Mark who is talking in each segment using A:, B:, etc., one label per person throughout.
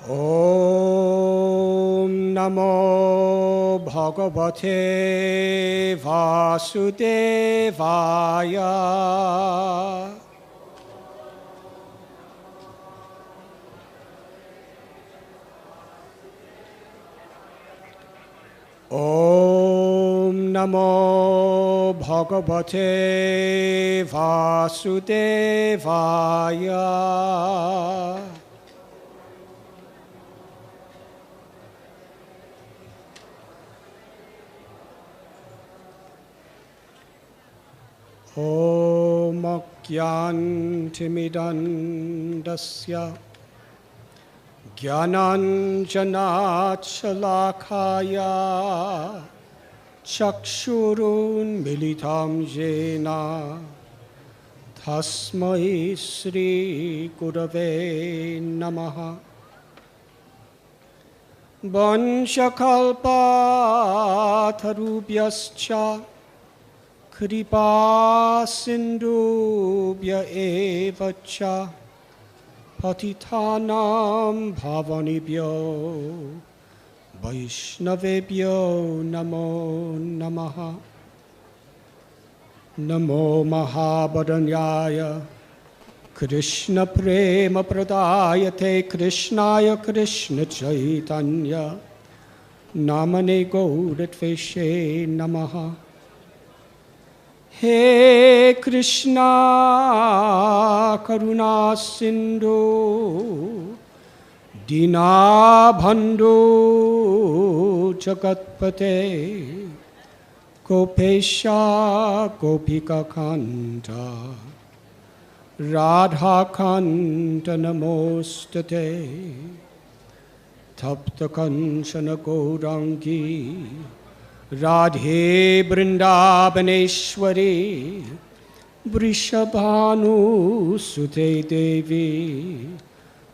A: Om Namo Bhagavate Vasudevaya. Om Namo Bhagavate Vasudevaya. Om Ajnantimidandasya Jnananjanachalakaya Chakshurun militam jena Tasmai Sri Gurave Namaha. Vanshakalpatarubhyascha Kripa sindubhya eva cha patitanam bhavanibhyo Vaishnavebhyo namo namaha. Namo Mahabharanyaya Krishna prema pradayate Krishnaya Krishna Chaitanya Namane Gaudatveshe namaha. He Krishna Karuna Sindhu Dinabhandhu Jagatpate Gopesha Gopika Kanta Radha Kanta Namostate Tapta Kanchana Gaurangi Radhe Vrindavaneshwari Vrishabhanu Sute Devi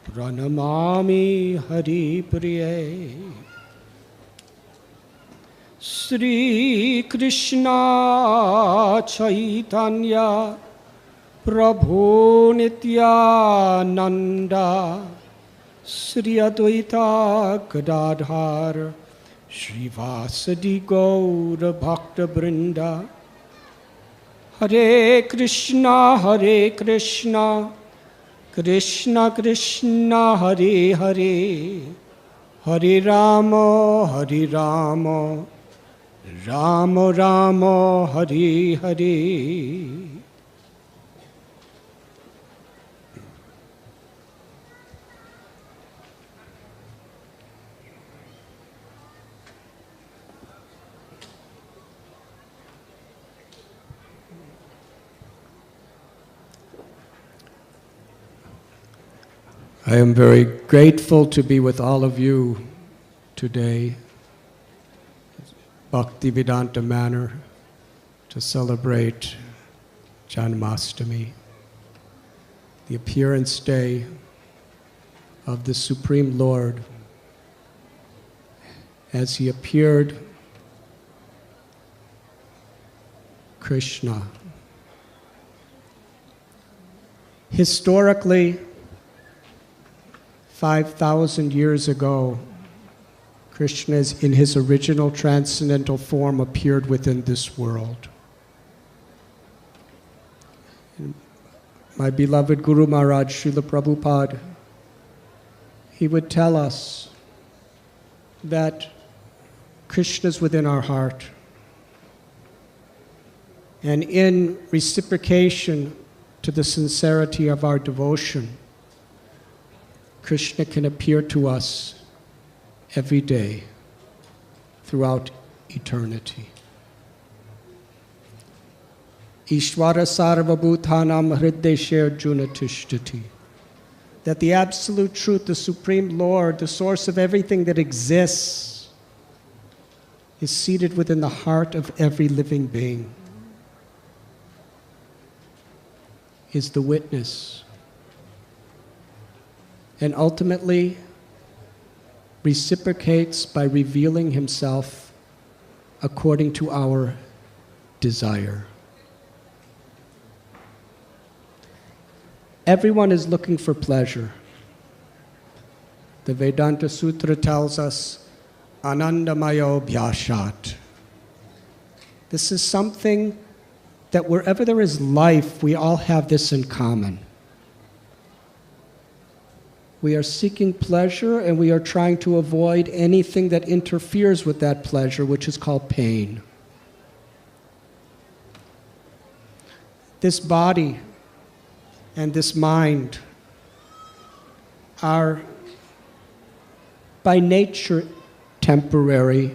A: Pranamami Hari Priye. Sri Krishna Chaitanya Prabhu Nityananda Sri Advaita Gadadhar Srivasadi Gaura Bhakta Brinda. Hare Krishna Krishna Krishna Hare Hare Hare Rama Rama Rama Hare Hare. I am very grateful to be with all of you today, Bhaktivedanta Manor, to celebrate Janmashtami, the appearance day of the Supreme Lord as he appeared Krishna. Historically, 5,000 years ago, Krishna in his original transcendental form appeared within this world. My beloved Guru Maharaj, Srila Prabhupada, he would tell us that Krishna is within our heart. And in reciprocation to the sincerity of our devotion, Krishna can appear to us every day throughout eternity. Ishvara sarvabhutanam hriddeshe arjuna tishtati. That the absolute truth, the Supreme Lord, the source of everything that exists, is seated within the heart of every living being, is the witness, and ultimately reciprocates by revealing himself according to our desire. Everyone is looking for pleasure. The Vedanta Sutra tells us, Anandamayo Bhyashat. This is something that wherever there is life, we all have this in common. We are seeking pleasure and we are trying to avoid anything that interferes with that pleasure, which is called pain. This body and this mind are by nature temporary.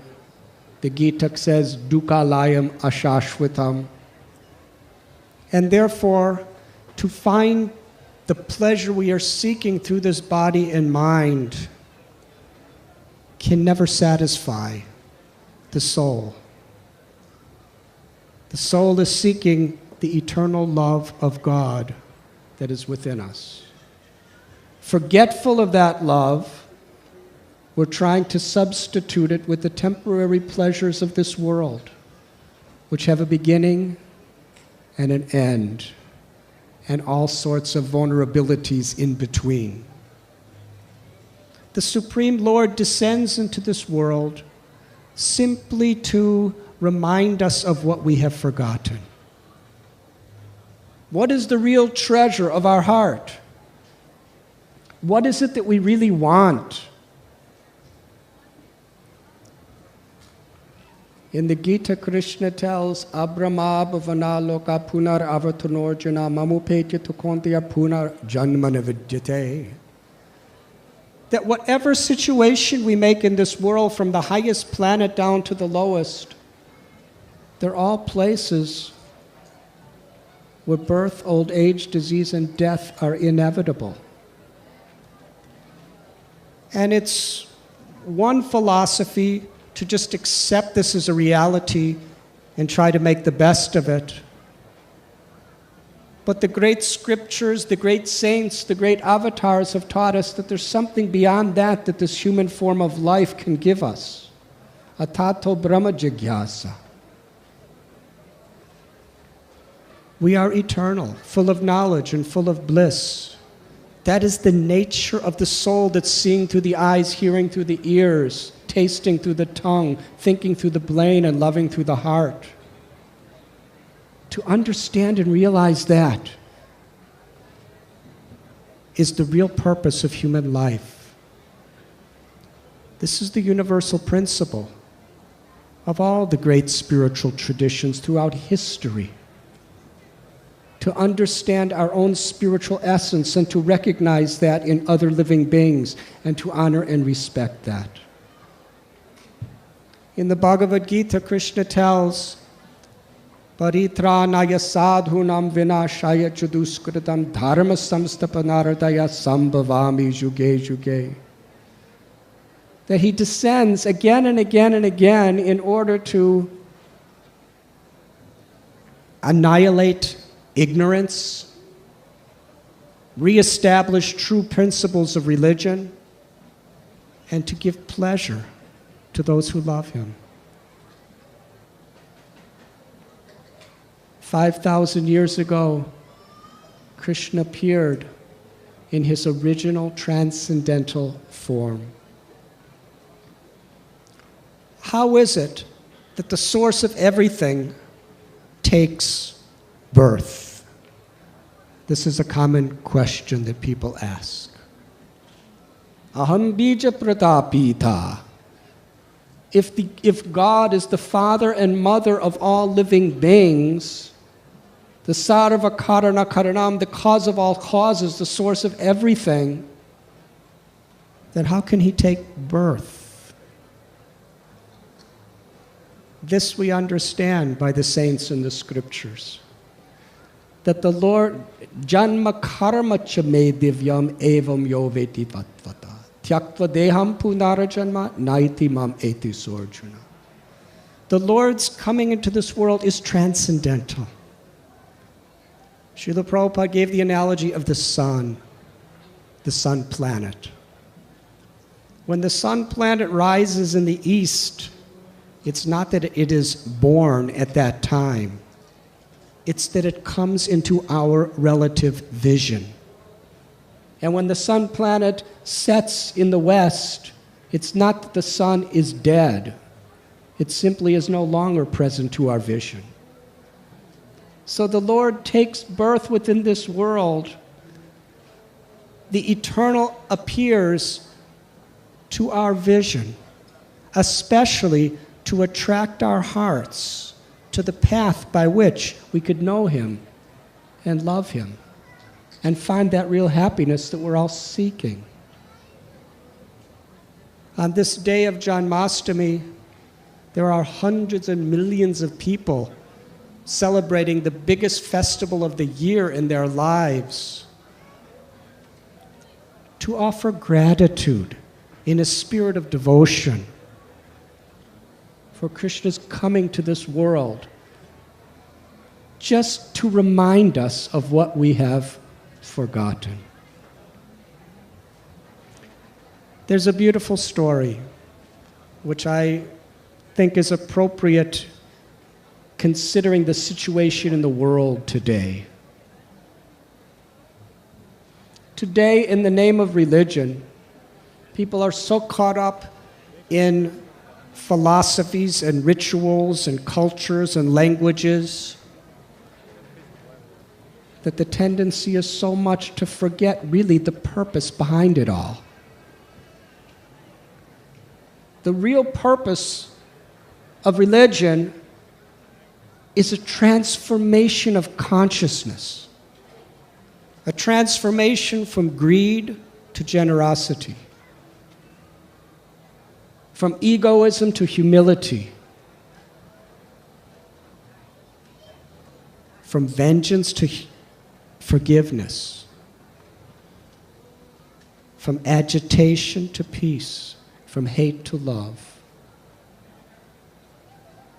A: The Gita says, dukkhalayam ashashvatam. And therefore, to find the pleasure we are seeking through this body and mind can never satisfy the soul. The soul is seeking the eternal love of God that is within us. Forgetful of that love, we're trying to substitute it with the temporary pleasures of this world, which have a beginning and an end, and all sorts of vulnerabilities in between. The Supreme Lord descends into this world simply to remind us of what we have forgotten. What is the real treasure of our heart? What is it that we really want? In the Gita, Krishna tells, Abrahma bhavana loka punar avatanorjana mamupetya tukontya punar janmana vidyate. That whatever situation we make in this world, from the highest planet down to the lowest, they're all places where birth, old age, disease, and death are inevitable. And it's one philosophy to just accept this as a reality and try to make the best of it. But the great scriptures, the great saints, the great avatars have taught us that there's something beyond that that this human form of life can give us. Atato Brahma Jigyasa. We are eternal, full of knowledge and full of bliss. That is the nature of the soul that's seeing through the eyes, hearing through the ears, tasting through the tongue, thinking through the brain, and loving through the heart. To understand and realize that is the real purpose of human life. This is the universal principle of all the great spiritual traditions throughout history. To understand our own spiritual essence and to recognize that in other living beings and to honor and respect that. In the Bhagavad Gita, Krishna tells, Paritranaya sadhunam vinashaya chaduskritam dharma samstapanardaya sambhavami juge juge. That he descends again and again and again in order to annihilate ignorance, reestablish true principles of religion, and to give pleasure to those who love him. 5,000 years ago, Krishna appeared in his original transcendental form. How is it that the source of everything takes birth? This is a common question that people ask. Aham bija pratapita. If God is the father and mother of all living beings, the sarva karana karanam, the cause of all causes, the source of everything, then how can he take birth? This we understand by the saints in the scriptures. That the Lord, janma karma cha me divyam evam yo veti vatvata. Tyaktva deham punara janma naiti mam eti sorjuna. The Lord's coming into this world is transcendental. Srila Prabhupada gave the analogy of the sun planet. When the sun planet rises in the east, it's not that it is born at that time. It's that it comes into our relative vision. And when the sun planet sets in the west, it's not that the sun is dead. It simply is no longer present to our vision. So the Lord takes birth within this world. The eternal appears to our vision, especially to attract our hearts to the path by which we could know Him and love Him and find that real happiness that we're all seeking. On this day of Janmashtami, there are hundreds and millions of people celebrating the biggest festival of the year in their lives to offer gratitude in a spirit of devotion for Krishna's coming to this world, just to remind us of what we have forgotten. There's a beautiful story which I think is appropriate considering the situation in the world today. Today, in the name of religion, people are so caught up in philosophies and rituals and cultures and languages that the tendency is so much to forget really the purpose behind it all. The real purpose of religion is a transformation of consciousness, a transformation from greed to generosity, from egoism to humility, from vengeance to forgiveness, from agitation to peace, from hate to love.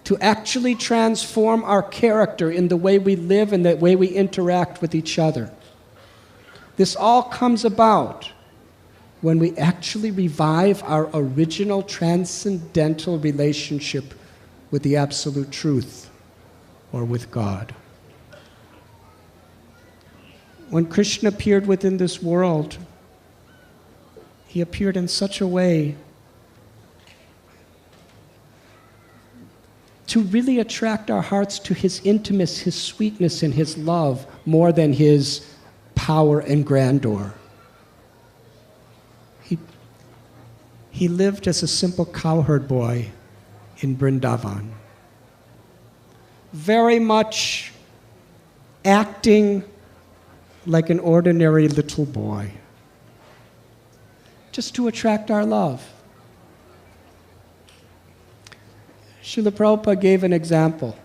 A: To actually transform our character in the way we live and the way we interact with each other. This all comes about when we actually revive our original transcendental relationship with the absolute truth, or with God. When Krishna appeared within this world, he appeared in such a way to really attract our hearts to his intimacy, his sweetness, and his love more than his power and grandeur. He lived as a simple cowherd boy in Vrindavan, very much acting like an ordinary little boy, just to attract our love. Srila Prabhupada gave an example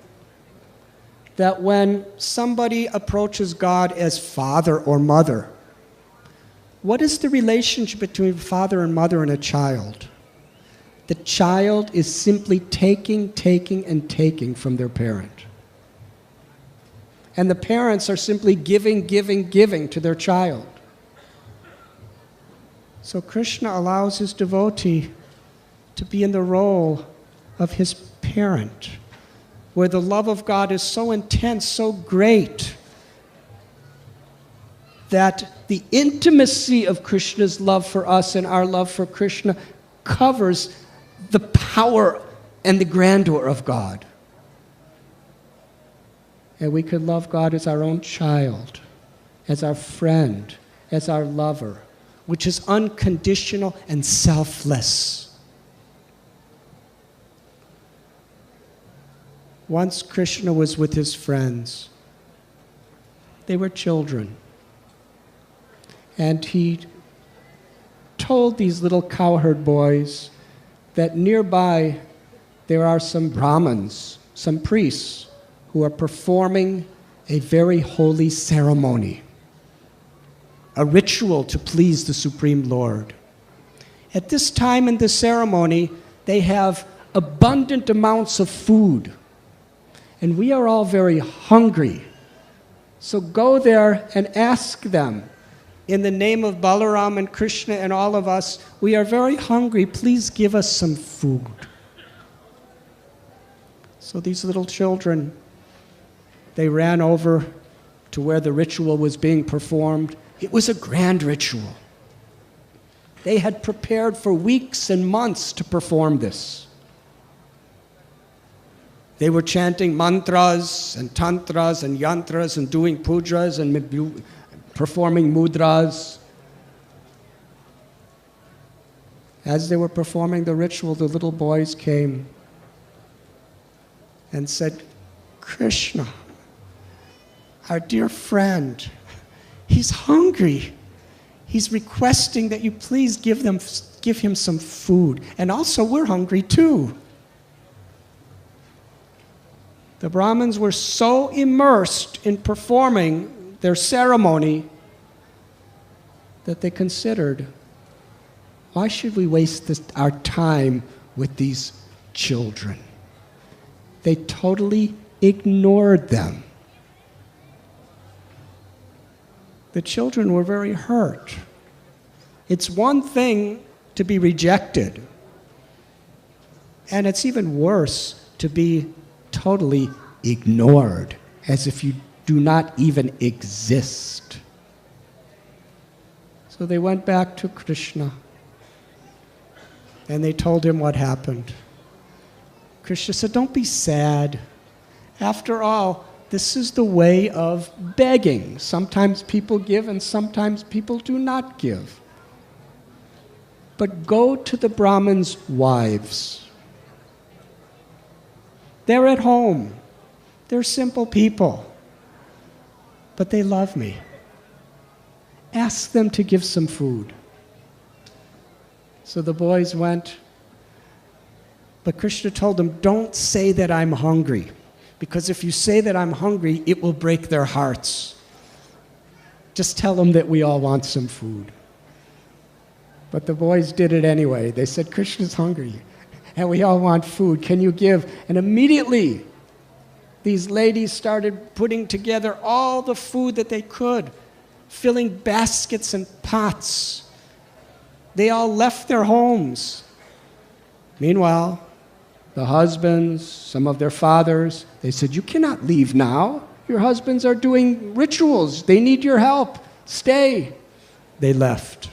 A: that when somebody approaches God as father or mother, what is the relationship between father and mother and a child? The child is simply taking, and taking from their parent. And the parents are simply giving to their child. So Krishna allows his devotee to be in the role of his parent, where the love of God is so intense, so great, that the intimacy of Krishna's love for us and our love for Krishna covers the power and the grandeur of God. And we could love God as our own child, as our friend, as our lover, which is unconditional and selfless. Once Krishna was with his friends. They were children. And he told these little cowherd boys that nearby there are some Brahmins, some priests, who are performing a very holy ceremony, a ritual to please the Supreme Lord. At this time in the ceremony, they have abundant amounts of food. And we are all very hungry. So go there and ask them, in the name of Balaram and Krishna and all of us, we are very hungry, please give us some food. So these little children, they ran over to where the ritual was being performed, It was a grand ritual. They had prepared for weeks and months to perform this. They were chanting mantras and tantras and yantras and doing pujas and performing mudras. As they were performing the ritual, the little boys came and said, Krishna, our dear friend, he's hungry. He's requesting that you please give him some food. And also, we're hungry too. The Brahmins were so immersed in performing their ceremony that they considered, why should we waste our time with these children? They totally ignored them. The children were very hurt. It's one thing to be rejected, and it's even worse to be totally ignored, as if you do not even exist. So they went back to Krishna, and they told him what happened. Krishna said, don't be sad. After all, this is the way of begging. Sometimes people give and sometimes people do not give. But go to the Brahmins' wives. They're at home. They're simple people. But they love me. Ask them to give some food. So the boys went. But Krishna told them, don't say that I'm hungry. Because if you say that I'm hungry, it will break their hearts. Just tell them that we all want some food. But the boys did it anyway. They said, Krishna's hungry, and we all want food. Can you give? And immediately, these ladies started putting together all the food that they could, filling baskets and pots. They all left their homes. Meanwhile, the husbands, some of their fathers, they said, you cannot leave now. Your husbands are doing rituals. They need your help. Stay. They left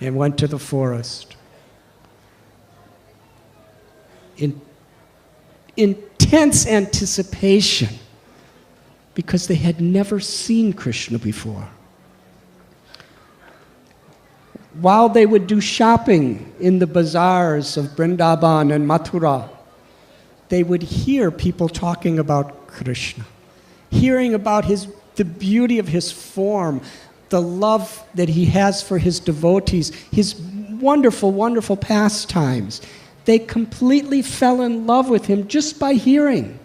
A: and went to the forest. In intense anticipation, because they had never seen Krishna before. While they would do shopping in the bazaars of Vrindavan and Mathura, they would hear people talking about Krishna, hearing about the beauty of his form, the love that he has for his devotees, his wonderful, wonderful pastimes. They completely fell in love with him just by hearing,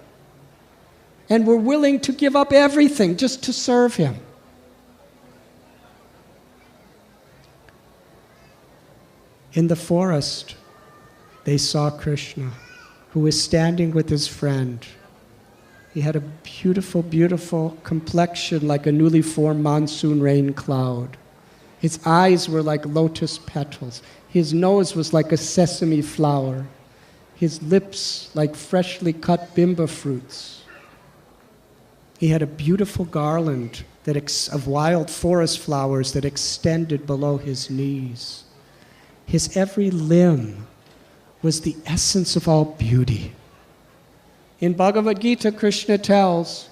A: and were willing to give up everything just to serve him. In the forest, they saw Krishna, who was standing with his friend. He had a beautiful, beautiful complexion like a newly formed monsoon rain cloud. His eyes were like lotus petals. His nose was like a sesame flower. His lips like freshly cut bimba fruits. He had a beautiful garland of wild forest flowers that extended below his knees. His every limb was the essence of all beauty. In Bhagavad Gita, Krishna tells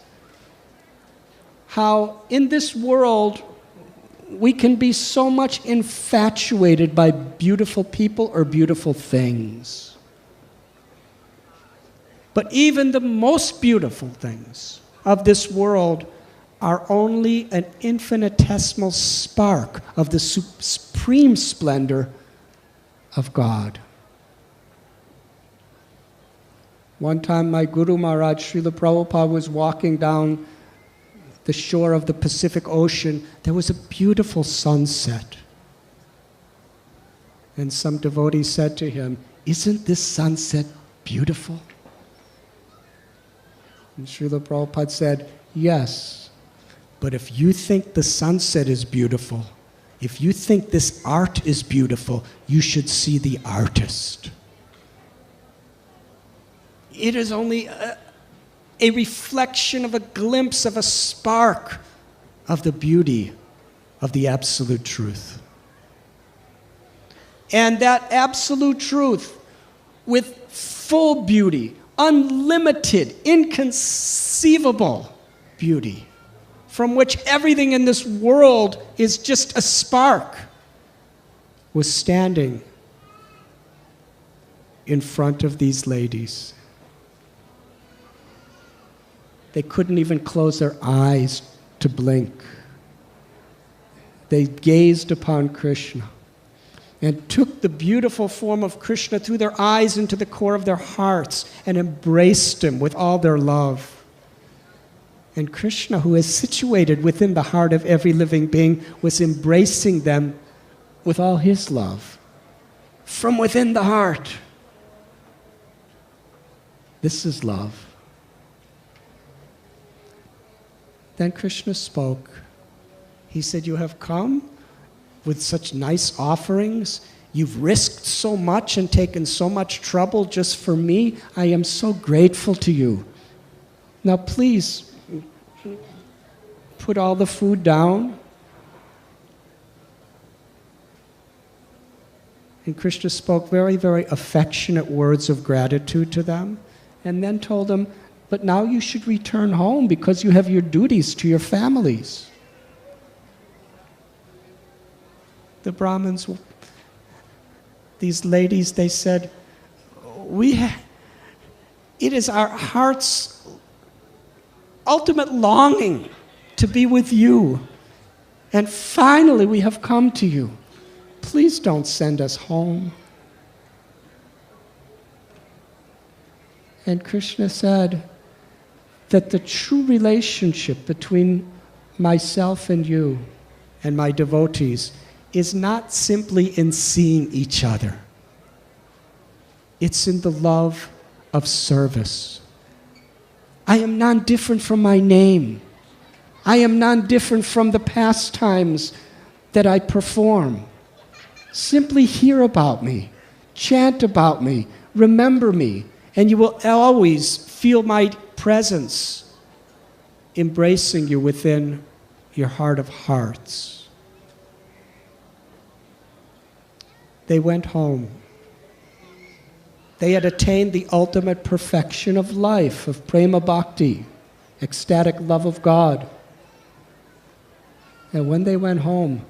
A: how in this world we can be so much infatuated by beautiful people or beautiful things. But even the most beautiful things of this world are only an infinitesimal spark of the supreme splendor of God. One time my Guru Maharaj, Srila Prabhupada, was walking down the shore of the Pacific Ocean. There was a beautiful sunset. And some devotee said to him, "Isn't this sunset beautiful?" And Srila Prabhupada said, "Yes, but if you think the sunset is beautiful, if you think this art is beautiful, you should see the artist. It is only a reflection of a glimpse of a spark of the beauty of the absolute truth. And that absolute truth, with full beauty, unlimited, inconceivable beauty, from which everything in this world is just a spark, was standing in front of these ladies. They couldn't even close their eyes to blink. They gazed upon Krishna and took the beautiful form of Krishna through their eyes into the core of their hearts and embraced him with all their love. And Krishna, who is situated within the heart of every living being, was embracing them with all his love from within the heart. This is love. Then Krishna spoke. He said, "You have come with such nice offerings. You've risked so much and taken so much trouble just for me. I am so grateful to you. Now please, put all the food down." And Krishna spoke very, very affectionate words of gratitude to them, and then told them, "But now you should return home because you have your duties to your families." The Brahmins, these ladies, they said, it is our heart's ultimate longing to be with you. And finally we have come to you. Please don't send us home. And Krishna said that the true relationship between myself and you and my devotees is not simply in seeing each other. It's in the love of service. I am non-different from my name. I am non-different from the pastimes that I perform. Simply hear about me, chant about me, remember me, and you will always feel my presence embracing you within your heart of hearts. They went home. They had attained the ultimate perfection of life, of prema bhakti, ecstatic love of God. And when they went home,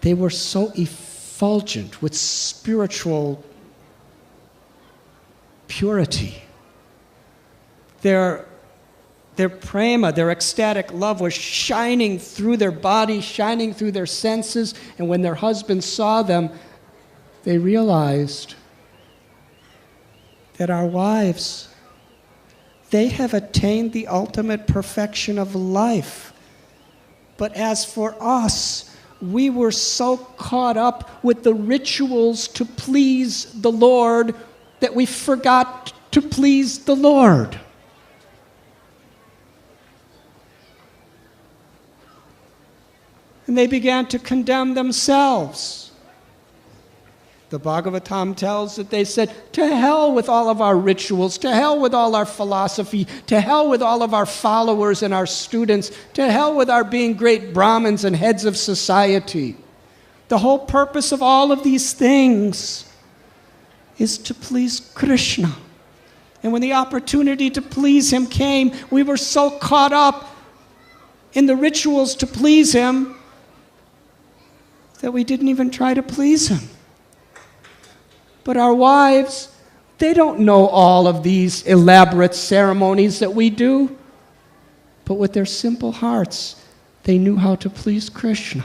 A: they were so effulgent with spiritual purity. Their prema, their ecstatic love was shining through their body, shining through their senses, and when their husbands saw them, they realized that our wives, they have attained the ultimate perfection of life. But as for us, we were so caught up with the rituals to please the Lord that we forgot to please the Lord. And they began to condemn themselves. The Bhagavatam tells that they said, "To hell with all of our rituals, to hell with all our philosophy, to hell with all of our followers and our students, to hell with our being great Brahmins and heads of society. The whole purpose of all of these things is to please Krishna." And when the opportunity to please him came, we were so caught up in the rituals to please him that we didn't even try to please him. But our wives, they don't know all of these elaborate ceremonies that we do. But with their simple hearts, they knew how to please Krishna.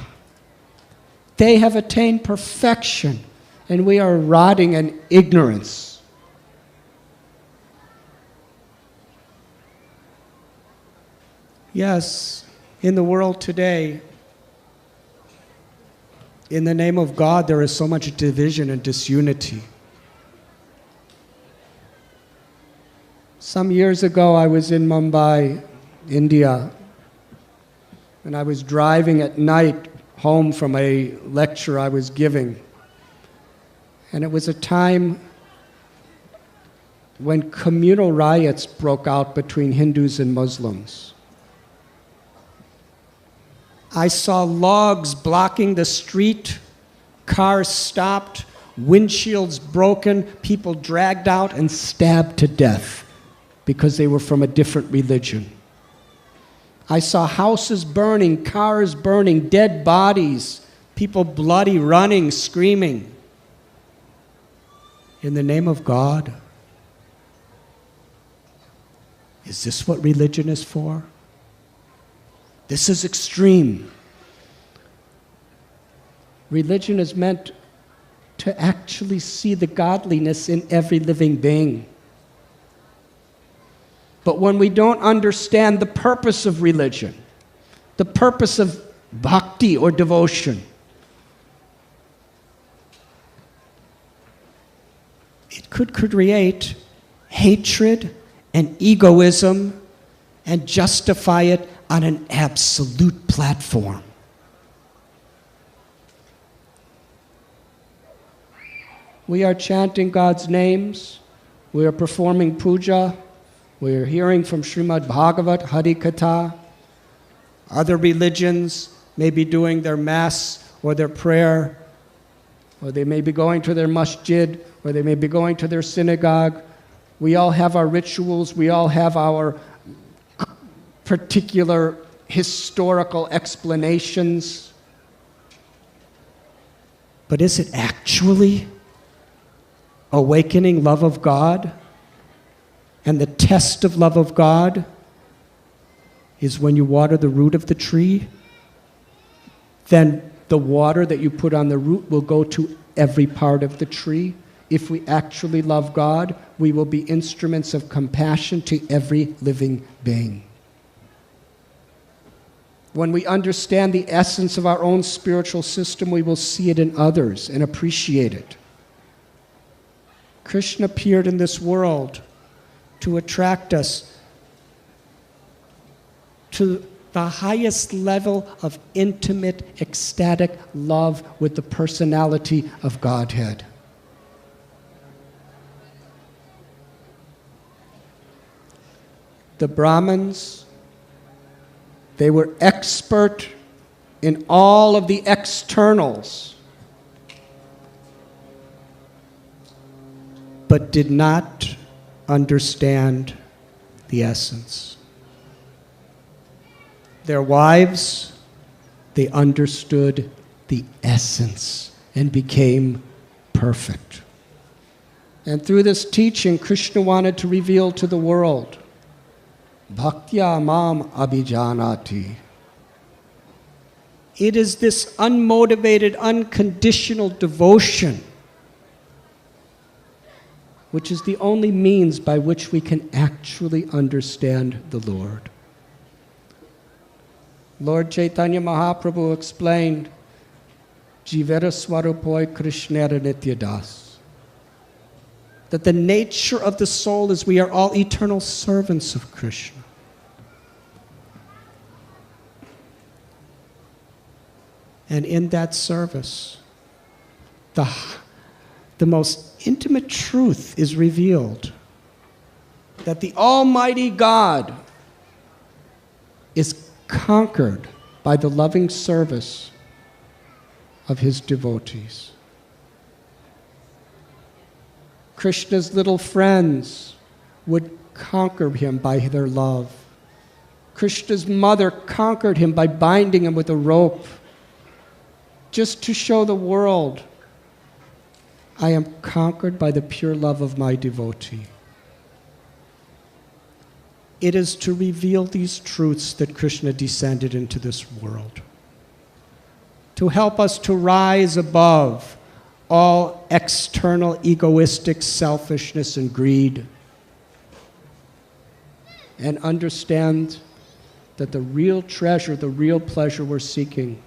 A: They have attained perfection, and we are rotting in ignorance. Yes, in the world today, in the name of God, there is so much division and disunity. Some years ago, I was in Mumbai, India, and I was driving at night home from a lecture I was giving. And it was a time when communal riots broke out between Hindus and Muslims. I saw logs blocking the street, cars stopped, windshields broken, people dragged out and stabbed to death because they were from a different religion. I saw houses burning, cars burning, dead bodies, people bloody, running, screaming. In the name of God? Is this what religion is for? This is extreme. Religion is meant to actually see the godliness in every living being. But when we don't understand the purpose of religion, the purpose of bhakti or devotion, it could create hatred and egoism and justify it on an absolute platform. We are chanting God's names. We are performing puja. We are hearing from Srimad Bhagavat, Hari Katha. Other religions may be doing their mass or their prayer, or they may be going to their masjid, or they may be going to their synagogue. We all have our rituals. We all have our particular historical explanations. But is it actually awakening love of God? And the test of love of God is when you water the root of the tree, then the water that you put on the root will go to every part of the tree. If we actually love God, we will be instruments of compassion to every living being. When we understand the essence of our own spiritual system, we will see it in others and appreciate it. Krishna appeared in this world to attract us to the highest level of intimate, ecstatic love with the personality of Godhead. The Brahmins, they were expert in all of the externals, but did not understand the essence. Their wives, they understood the essence and became perfect. And through this teaching, Krishna wanted to reveal to the world, Bhaktya mam abhijanati. It is this unmotivated, unconditional devotion which is the only means by which we can actually understand the Lord. Lord Chaitanya Mahaprabhu explained, Jivera Swarupoi Krishnera Nityadas, that the nature of the soul is we are all eternal servants of Krishna. And in that service, the most intimate truth is revealed, that the Almighty God is conquered by the loving service of His devotees. Krishna's little friends would conquer Him by their love. Krishna's mother conquered Him by binding Him with a rope, just to show the world, I am conquered by the pure love of my devotee. It is to reveal these truths that Krishna descended into this world, to help us to rise above all external egoistic selfishness and greed, and understand that the real treasure, the real pleasure we're seeking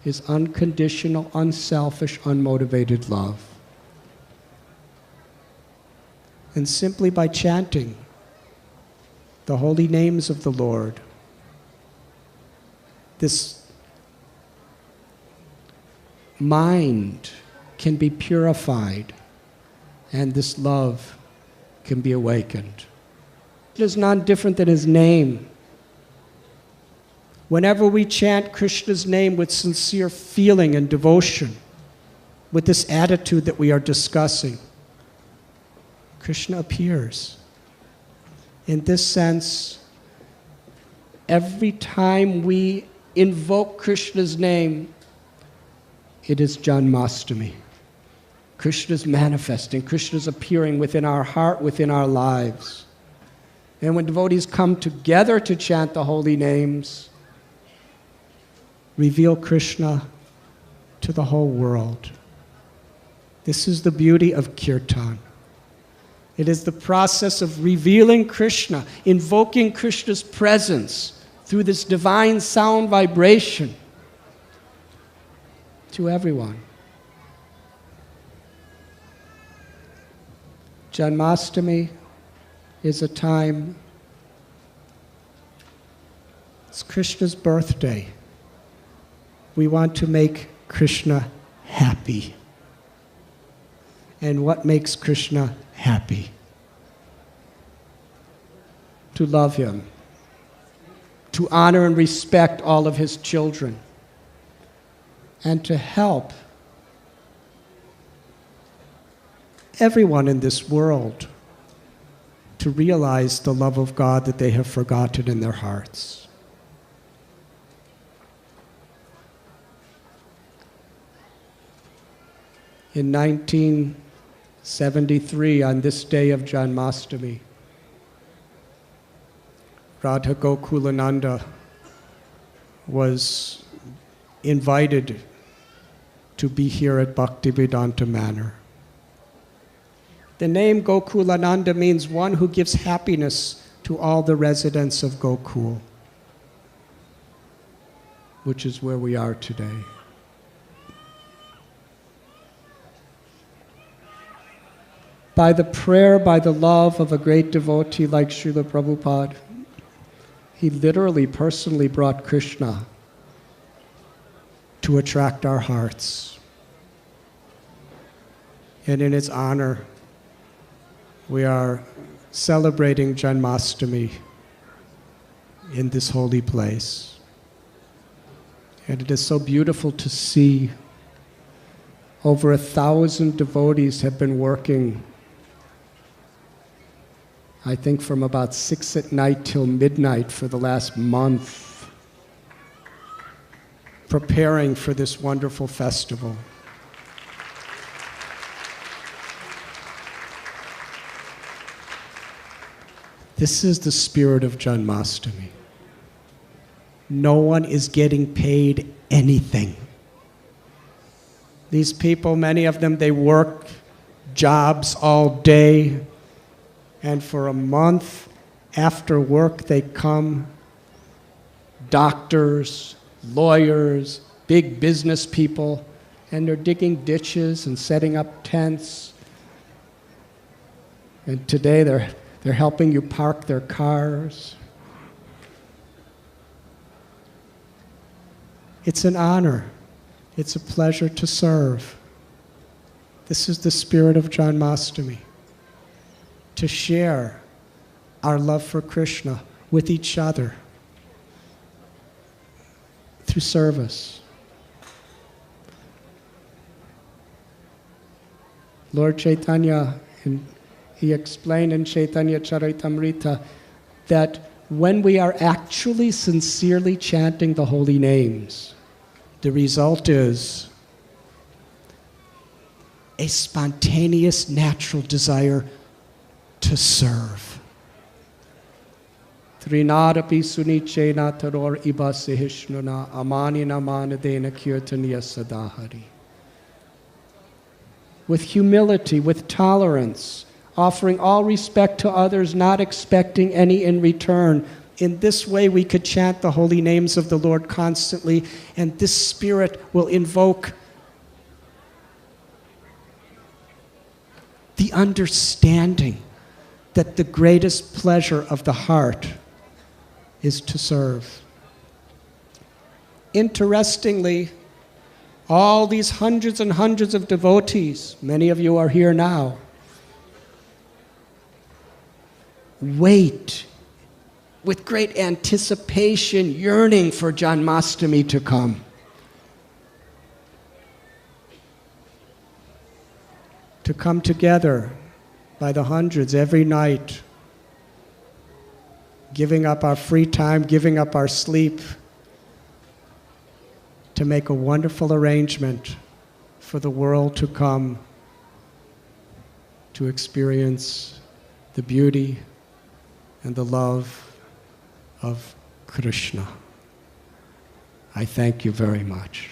A: is unconditional, unselfish, unmotivated love. And simply by chanting the holy names of the Lord, this mind can be purified and this love can be awakened. It is not different than His name. Whenever we chant Krishna's name with sincere feeling and devotion, with this attitude that we are discussing, Krishna appears. In this sense, every time we invoke Krishna's name, it is Janmashtami. Krishna's manifesting, Krishna's appearing within our heart, within our lives. And when devotees come together to chant the holy names, reveal Krishna to the whole world. This is the beauty of kirtan. It is the process of revealing Krishna, invoking Krishna's presence through this divine sound vibration to everyone. Janmashtami is a time, it's Krishna's birthday. We want to make Krishna happy. And what makes Krishna happy? To love him, to honor and respect all of his children, and to help everyone in this world to realize the love of God that they have forgotten in their hearts. In 1973, on this day of Janmashtami, Radha Gokulananda was invited to be here at Bhaktivedanta Manor. The name Gokulananda means one who gives happiness to all the residents of Gokul, which is where we are today. By the prayer, by the love of a great devotee like Srila Prabhupada, he literally, personally brought Krishna to attract our hearts. And in its honor, we are celebrating Janmashtami in this holy place. And it is so beautiful to see. Over 1,000 devotees have been working, I think from about 6 at night till midnight for the last month, preparing for this wonderful festival. This is the spirit of Janmashtami. No one is getting paid anything. These people, many of them, they work jobs all day, and for a month after work they come, doctors, lawyers, big business people, and they're digging ditches and setting up tents. And today they're helping you park their cars. It's an honor. It's a pleasure to serve. This is the spirit of Janmashtami, to share our love for Krishna with each other through service. Lord Chaitanya, he explained in Chaitanya Charitamrita that when we are actually sincerely chanting the holy names, the result is a spontaneous, natural desire to serve. Trinadapi sunichena taror iba sihishnuna amanina manadena kirtaniya sadahari. With humility, with tolerance, offering all respect to others, not expecting any in return. In this way, we could chant the holy names of the Lord constantly, and this spirit will invoke the understanding that the greatest pleasure of the heart is to serve. Interestingly, all these hundreds and hundreds of devotees, many of you are here now, wait with great anticipation, yearning for Janmashtami to come. To come together by the hundreds every night, giving up our free time, giving up our sleep, to make a wonderful arrangement for the world to come to experience the beauty and the love of Krishna. I thank you very much.